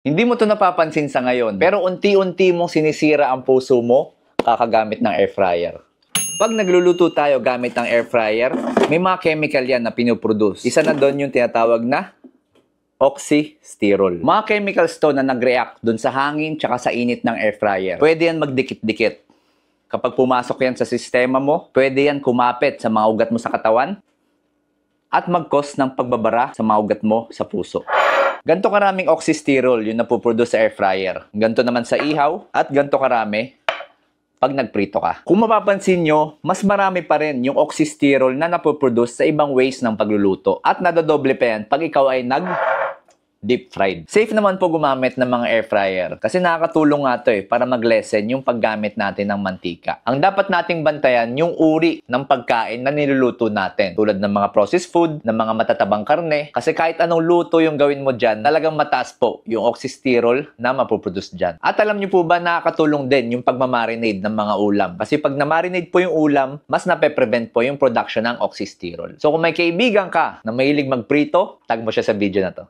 Hindi mo to napapansin sa ngayon, pero unti-unti mong sinisira ang puso mo kakagamit ng air fryer. Pag nagluluto tayo gamit ng air fryer, may mga chemical yan na pinoproduce. Isa na doon yung tinatawag na oxysterol. Mga chemicals to na nag-react doon sa hangin tsaka sa init ng air fryer. Pwede yan magdikit-dikit. Kapag pumasok yan sa sistema mo, pwede yan kumapit sa mga ugat mo sa katawan at mag-cause ng pagbabara sa mga ugat mo sa puso. Ganto karaming oxysterol yung napoproduce sa air fryer. Ganto naman sa ihaw at ganto karami pag nagprito ka. Kung mapapansin nyo, mas marami pa rin yung oxysterol na napoproduce sa ibang ways ng pagluluto. At nadodoble pa yan pag ikaw ay deep fried. Safe naman po gumamit ng mga air fryer kasi nakakatulong nga to para mag-lessen yung paggamit natin ng mantika. Ang dapat nating bantayan yung uri ng pagkain na niluluto natin tulad ng mga processed food, ng mga matatabang karne kasi kahit anong luto yung gawin mo dyan, talagang mataas po yung oxysterol na mapoproduce dyan. At alam nyo po ba nakakatulong din yung pagmamarinade ng mga ulam kasi pag na-marinade po yung ulam, mas nape-prevent po yung production ng oxysterol. So kung may kaibigan ka na mahilig magprito, tag mo siya sa video na to.